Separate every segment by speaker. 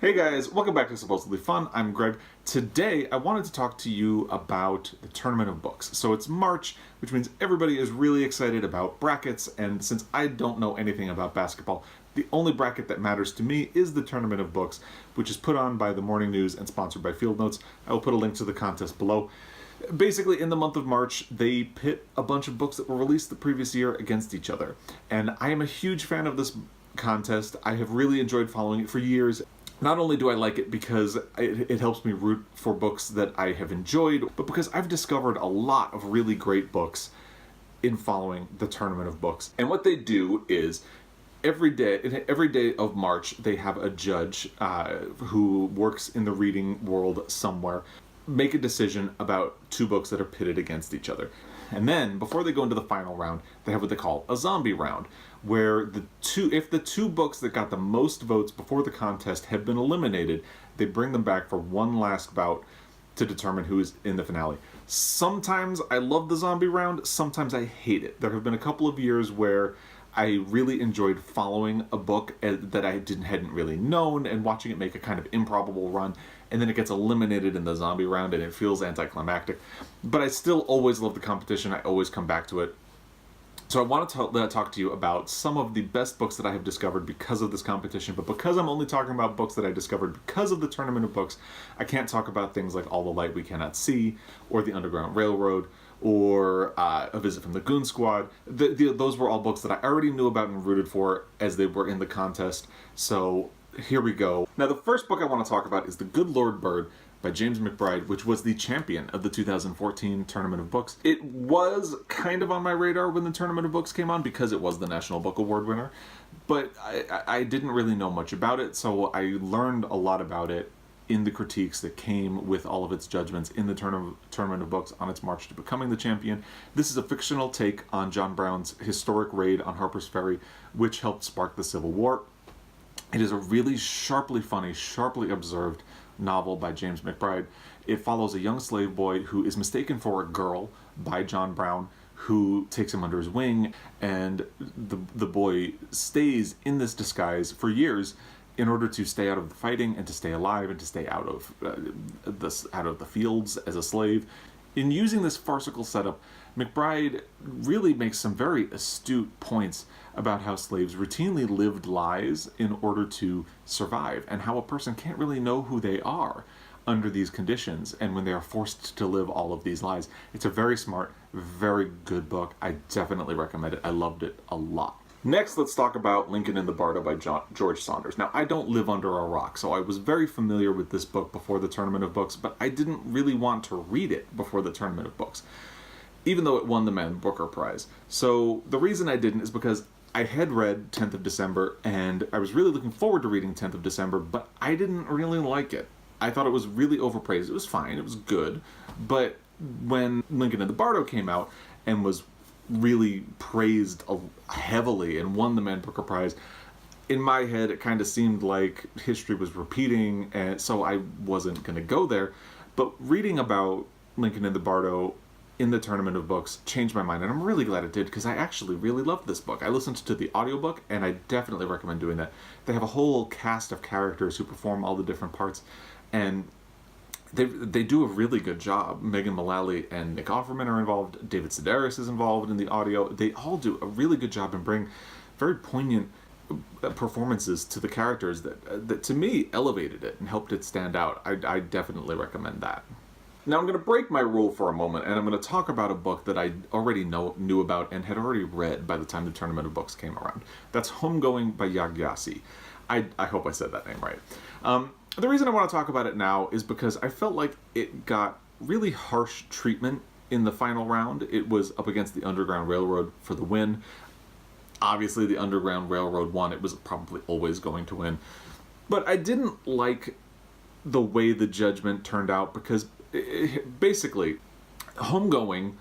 Speaker 1: Hey guys, welcome back to Supposedly Fun. I'm Greg. Today I wanted to talk to you about the Tournament of Books. So it's March, which means everybody is really excited about brackets, and since I don't know anything about basketball, the only bracket that matters to me is the Tournament of Books, which is put on by the Morning News and sponsored by Field Notes. I will put a link to the contest below. Basically, in the month of March, they pit a bunch of books that were released the previous year against each other. And I am a huge fan of this contest. I have really enjoyed following it for years. Not only do I like it because it helps me root for books that I have enjoyed, but because I've discovered a lot of really great books in following the Tournament of Books. And what they do is every day of March, they have a judge who works in the reading world somewhere make a decision about two books that are pitted against each other. And then, before they go into the final round, they have what they call a zombie round, where if the two books that got the most votes before the contest have been eliminated, they bring them back for one last bout to determine who is in the finale. Sometimes I love the zombie round, sometimes I hate it. There have been a couple of years where I really enjoyed following a book that I hadn't really known and watching it make a kind of improbable run, and then it gets eliminated in the zombie round and it feels anticlimactic. But I still always love the competition. I always come back to it. So I want to talk to you about some of the best books that I have discovered because of this competition, but because I'm only talking about books that I discovered because of the Tournament of Books, I can't talk about things like All the Light We Cannot See, or The Underground Railroad, or A Visit from the Goon Squad. Those were all books that I already knew about and rooted for as they were in the contest, so here we go. Now the first book I want to talk about is The Good Lord Bird by James Mcbride, which was the champion of the 2014 Tournament of Books. It was kind of on my radar when the Tournament of Books came on because it was the National Book Award winner, but I didn't really know much about it, so I learned a lot about it in the critiques that came with all of its judgments in the Tournament of Books on its march to becoming the champion. This is a fictional take on John Brown's historic raid on Harper's Ferry, which helped spark the Civil War. It is a really sharply funny, sharply observed novel by James Mcbride. It follows a young slave boy who is mistaken for a girl by John Brown, who takes him under his wing, and the boy stays in this disguise for years in order to stay out of the fighting and to stay alive and to stay out of the fields as a slave. In using this farcical setup, Mcbride really makes some very astute points about how slaves routinely lived lies in order to survive, and how a person can't really know who they are under these conditions and when they are forced to live all of these lies. It's a very smart, very good book. I definitely recommend it. I loved it a lot. Next, let's talk about Lincoln in the Bardo by George Saunders. Now, I don't live under a rock, so I was very familiar with this book before the Tournament of Books, but I didn't really want to read it before the Tournament of Books, even though it won the Man Booker Prize. So the reason I didn't is because I had read 10th of December, and I was really looking forward to reading 10th of December, but I didn't really like it. I thought it was really overpraised. It was fine, it was good, but when Lincoln in the Bardo came out and was really praised heavily and won the Man Booker Prize, in my head it kind of seemed like history was repeating, and so I wasn't going to go there. But reading about Lincoln in the Bardo in the Tournament of Books changed my mind, and I'm really glad it did because I actually really loved this book. I listened to the audiobook, and I definitely recommend doing that. They have a whole cast of characters who perform all the different parts, and they do a really good job. Megan Mullally and Nick Offerman are involved. David Sedaris is involved in the audio. They all do a really good job and bring very poignant performances to the characters that to me elevated it and helped it stand out. I definitely recommend that. Now I'm going to break my rule for a moment, and I'm going to talk about a book that I already knew about and had already read by the time the Tournament of Books came around. That's Homegoing by Yagyasi. I hope I said that name right. The reason I want to talk about it now is because I felt like it got really harsh treatment in the final round. It was up against the Underground Railroad for the win. Obviously, the Underground Railroad won. It was probably always going to win. But I didn't like the way the judgment turned out because basically, Homegoing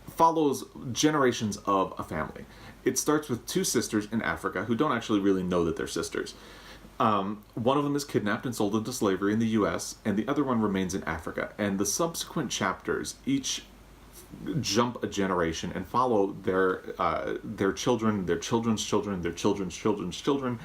Speaker 1: follows generations of a family. It starts with two sisters in Africa who don't actually really know that they're sisters. One of them is kidnapped and sold into slavery in the U.S., and the other one remains in Africa. And the subsequent chapters each jump a generation and follow their children, their children's children, their children's children's children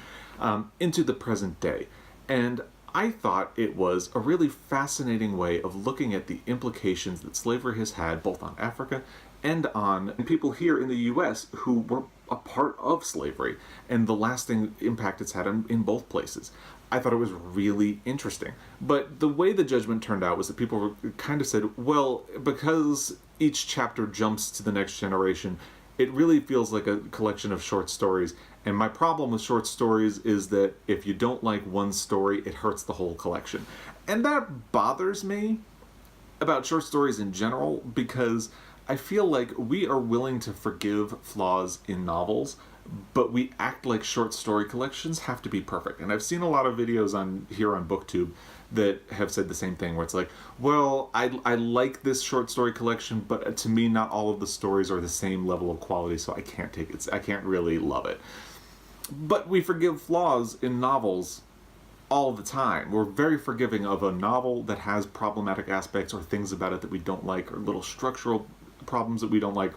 Speaker 1: into the present day. And I thought it was a really fascinating way of looking at the implications that slavery has had both on Africa and on people here in the US who were a part of slavery and the lasting impact it's had in both places. I thought it was really interesting. But the way the judgment turned out was that people kind of said, well, because each chapter jumps to the next generation, it really feels like a collection of short stories. And my problem with short stories is that if you don't like one story, it hurts the whole collection. And that bothers me about short stories in general, because I feel like we are willing to forgive flaws in novels, but we act like short story collections have to be perfect. And I've seen a lot of videos on BookTube that have said the same thing, where it's like, well, I like this short story collection, but to me not all of the stories are the same level of quality, so I can't take it. I can't really love it. But we forgive flaws in novels all the time. We're very forgiving of a novel that has problematic aspects or things about it that we don't like, or little structural problems that we don't like,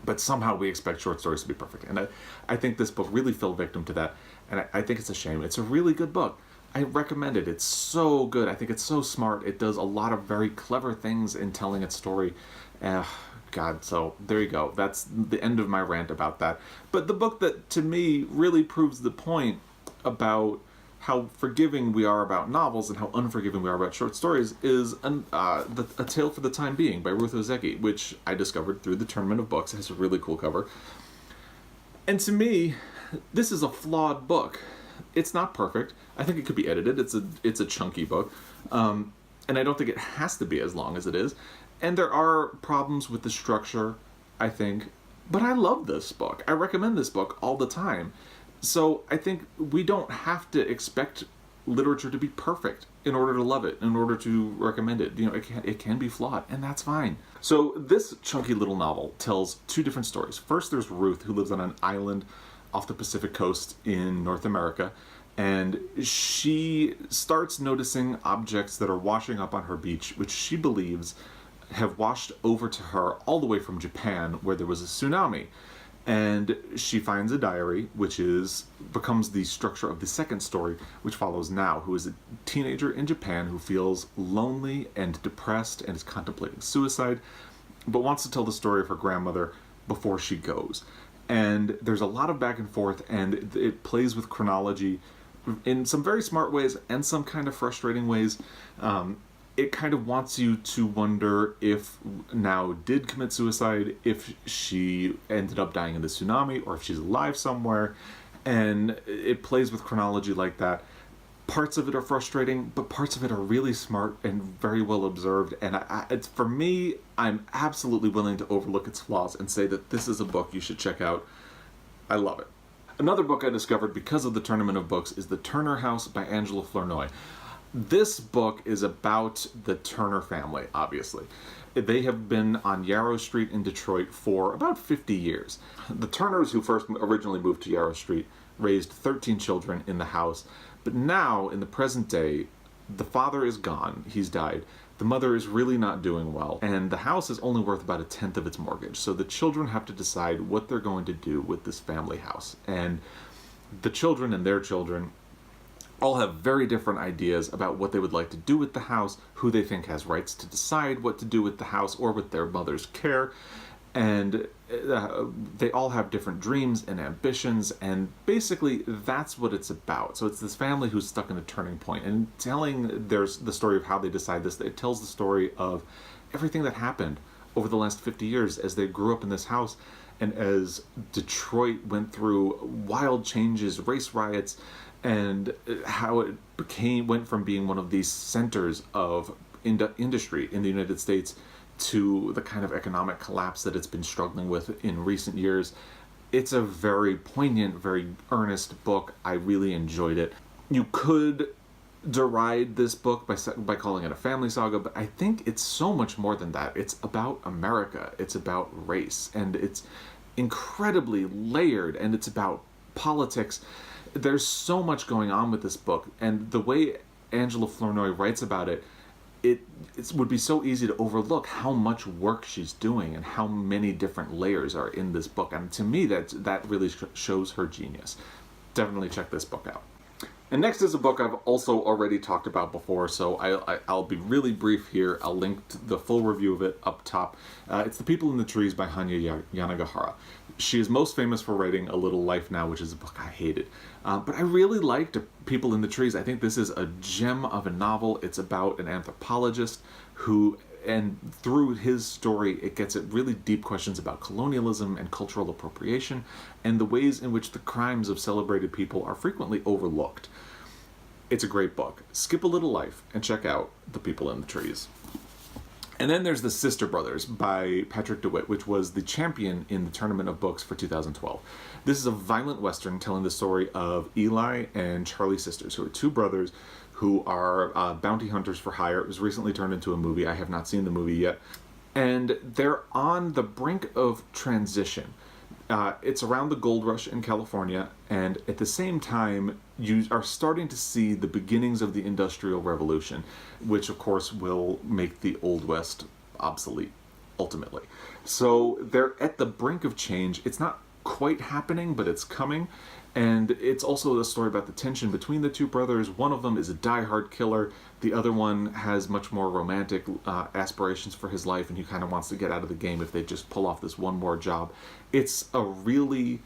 Speaker 1: but somehow we expect short stories to be perfect. And I think this book really fell victim to that, and I think it's a shame. It's a really good book. I recommend it. It's so good. I think it's so smart. It does a lot of very clever things in telling its story. God, so there you go. That's the end of my rant about that. But the book that, to me, really proves the point about how forgiving we are about novels and how unforgiving we are about short stories is A Tale for the Time Being by Ruth Ozeki, which I discovered through the Tournament of Books. It has a really cool cover. And to me, this is a flawed book. It's not perfect. I think it could be edited. It's a chunky book. And I don't think it has to be as long as it is. And there are problems with the structure, I think. But I love this book. I recommend this book all the time. So I think we don't have to expect literature to be perfect in order to love it, in order to recommend it. You know, it can be flawed, and that's fine. So this chunky little novel tells two different stories. First, there's Ruth, who lives on an island off the Pacific coast in North America, and she starts noticing objects that are washing up on her beach, which she believes have washed over to her all the way from Japan, where there was a tsunami. And she finds a diary, which becomes the structure of the second story, which follows Now, who is a teenager in Japan who feels lonely and depressed and is contemplating suicide, but wants to tell the story of her grandmother before she goes. And there's a lot of back and forth, and it plays with chronology in some very smart ways and some kind of frustrating ways. It kind of wants you to wonder if Now did commit suicide, if she ended up dying in the tsunami, or if she's alive somewhere. And it plays with chronology like that. Parts of it are frustrating, but parts of it are really smart and very well observed. And it's, for me, I'm absolutely willing to overlook its flaws and say that this is a book you should check out. I love it. Another book I discovered because of the Tournament of Books is The Turner House by Angela Flournoy. This book is about the Turner family, obviously. They have been on Yarrow Street in Detroit for about 50 years. The Turners, who first originally moved to Yarrow Street, raised 13 children in the house. But now, in the present day, the father is gone. He's died. The mother is really not doing well. And the house is only worth about 1/10 of its mortgage. So the children have to decide what they're going to do with this family house. And the children and their children all have very different ideas about what they would like to do with the house, who they think has rights to decide what to do with the house or with their mother's care. And they all have different dreams and ambitions, and basically that's what it's about. So it's this family who's stuck in a turning point, and telling the story of how they decide this, it tells the story of everything that happened over the last 50 years as they grew up in this house, and as Detroit went through wild changes, race riots, and how it went from being one of these centers of industry in the United States to the kind of economic collapse that it's been struggling with in recent years. It's a very poignant, very earnest book. I really enjoyed it. You could deride this book by calling it a family saga, but I think it's so much more than that. It's about America. It's about race, and it's incredibly layered, and it's about politics. There's so much going on with this book, and the way Angela Flournoy writes about it, it would be so easy to overlook how much work she's doing and how many different layers are in this book. And to me, that really shows her genius. Definitely check this book out. And next is a book I've also already talked about before, so I'll be really brief here. I'll link to the full review of it up top. It's The People in the Trees by Hanya Yanagihara. She is most famous for writing A Little Life Now, which is a book I hated. But I really liked People in the Trees. I think this is a gem of a novel. It's about an anthropologist who, and through his story, it gets at really deep questions about colonialism and cultural appropriation, and the ways in which the crimes of celebrated people are frequently overlooked. It's a great book. Skip a little life and check out The People in the Trees. And then there's The Sister Brothers by Patric Dewitt, which was the champion in the Tournament of Books for 2012. This is a violent Western telling the story of Eli and Charlie Sisters, who are two brothers who are bounty hunters for hire. It was recently turned into a movie. I have not seen the movie yet. And they're on the brink of transition. It's around the gold rush in California, and at the same time, you are starting to see the beginnings of the Industrial Revolution, which of course will make the Old West obsolete, ultimately. So they're at the brink of change. It's not quite happening, but it's coming. And it's also a story about the tension between the two brothers. One of them is a diehard killer. The other one has much more romantic aspirations for his life, and he kind of wants to get out of the game if they just pull off this one more job. It's a really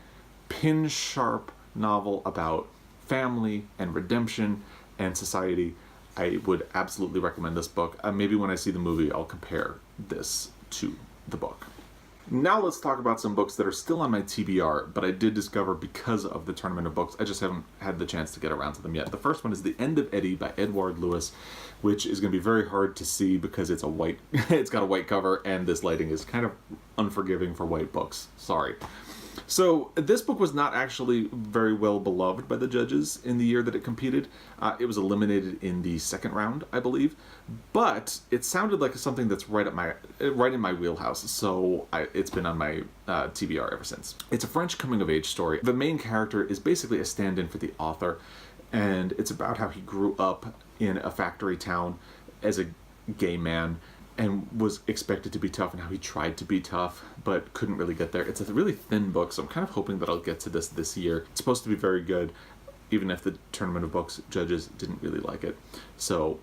Speaker 1: pin-sharp novel about family and redemption and society. I would absolutely recommend this book. Maybe when I see the movie, I'll compare this to the book. Now let's talk about some books that are still on my TBR, but I did discover because of the Tournament of Books. I just haven't had the chance to get around to them yet. The first one is The End of Eddie by Edward Lewis, which is going to be very hard to see because it's it's got a white cover, and this lighting is kind of unforgiving for white books. Sorry. So this book was not actually very well beloved by the judges in the year that it competed. It was eliminated in the second round, I believe, but it sounded like something that's right in my wheelhouse. So it's been on my TBR ever since. It's a French coming-of-age story. The main character is basically a stand-in for the author, and it's about how he grew up in a factory town as a gay man and was expected to be tough, and how he tried to be tough but couldn't really get there. It's a really thin book, so I'm kind of hoping that I'll get to this year. It's supposed to be very good, even if the Tournament of Books judges didn't really like it. So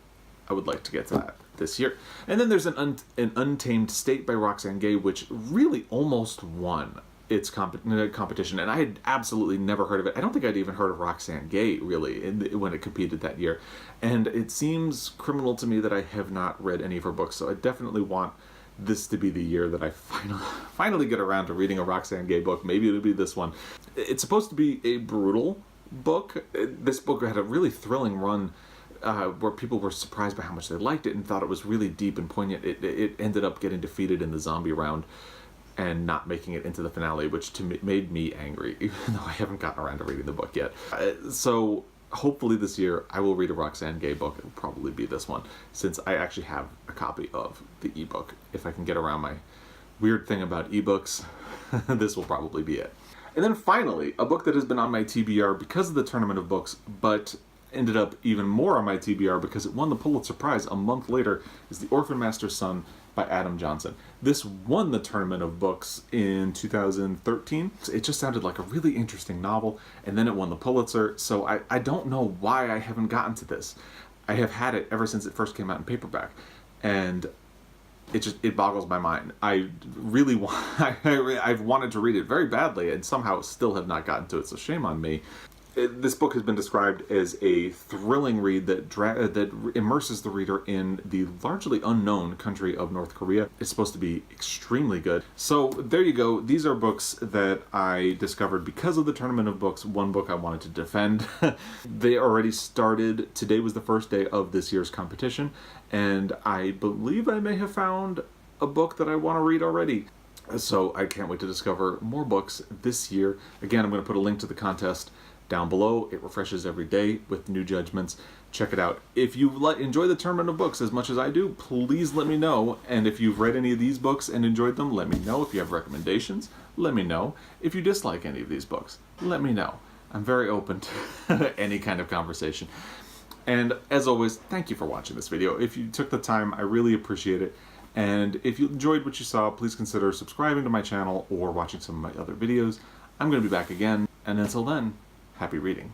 Speaker 1: I would like to get to that this year. And then there's an Untamed State by Roxane Gay, which really almost won its competition, and I had absolutely never heard of it. I don't think I'd even heard of Roxane Gay, really, when it competed that year. And it seems criminal to me that I have not read any of her books, so I definitely want this to be the year that I finally get around to reading a Roxane Gay book. Maybe it'll be this one. It's supposed to be a brutal book. This book had a really thrilling run where people were surprised by how much they liked it and thought it was really deep and poignant. It ended up getting defeated in the zombie round and not making it into the finale, which made me angry, even though I haven't gotten around to reading the book yet. So hopefully this year I will read a Roxane Gay book. It'll probably be this one, since I actually have a copy of the ebook. If I can get around my weird thing about ebooks, this will probably be it. And then finally, a book that has been on my TBR because of the Tournament of Books, but ended up even more on my TBR because it won the Pulitzer Prize a month later, is The Orphan Master's Son by Adam Johnson. This won the Tournament of Books in 2013. It just sounded like a really interesting novel, and then it won the Pulitzer, so I don't know why I haven't gotten to this. I have had it ever since it first came out in paperback, and it boggles my mind. I really I've wanted to read it very badly, and somehow still have not gotten to it, so shame on me. This book has been described as a thrilling read that immerses the reader in the largely unknown country of North Korea. It's supposed to be extremely good. So there you go. These are books that I discovered because of the Tournament of Books. One book I wanted to defend. They already started. Today was the first day of this year's competition, and I believe I may have found a book that I want to read already. So I can't wait to discover more books this year. Again, I'm going to put a link to the contest down below. It refreshes every day with new judgments. Check it out. If you enjoy the Tournament of Books as much as I do, please let me know. And if you've read any of these books and enjoyed them, let me know. If you have recommendations, let me know. If you dislike any of these books, let me know. I'm very open to any kind of conversation. And as always, thank you for watching this video. If you took the time, I really appreciate it. And if you enjoyed what you saw, please consider subscribing to my channel or watching some of my other videos. I'm going to be back again. And until then, happy reading.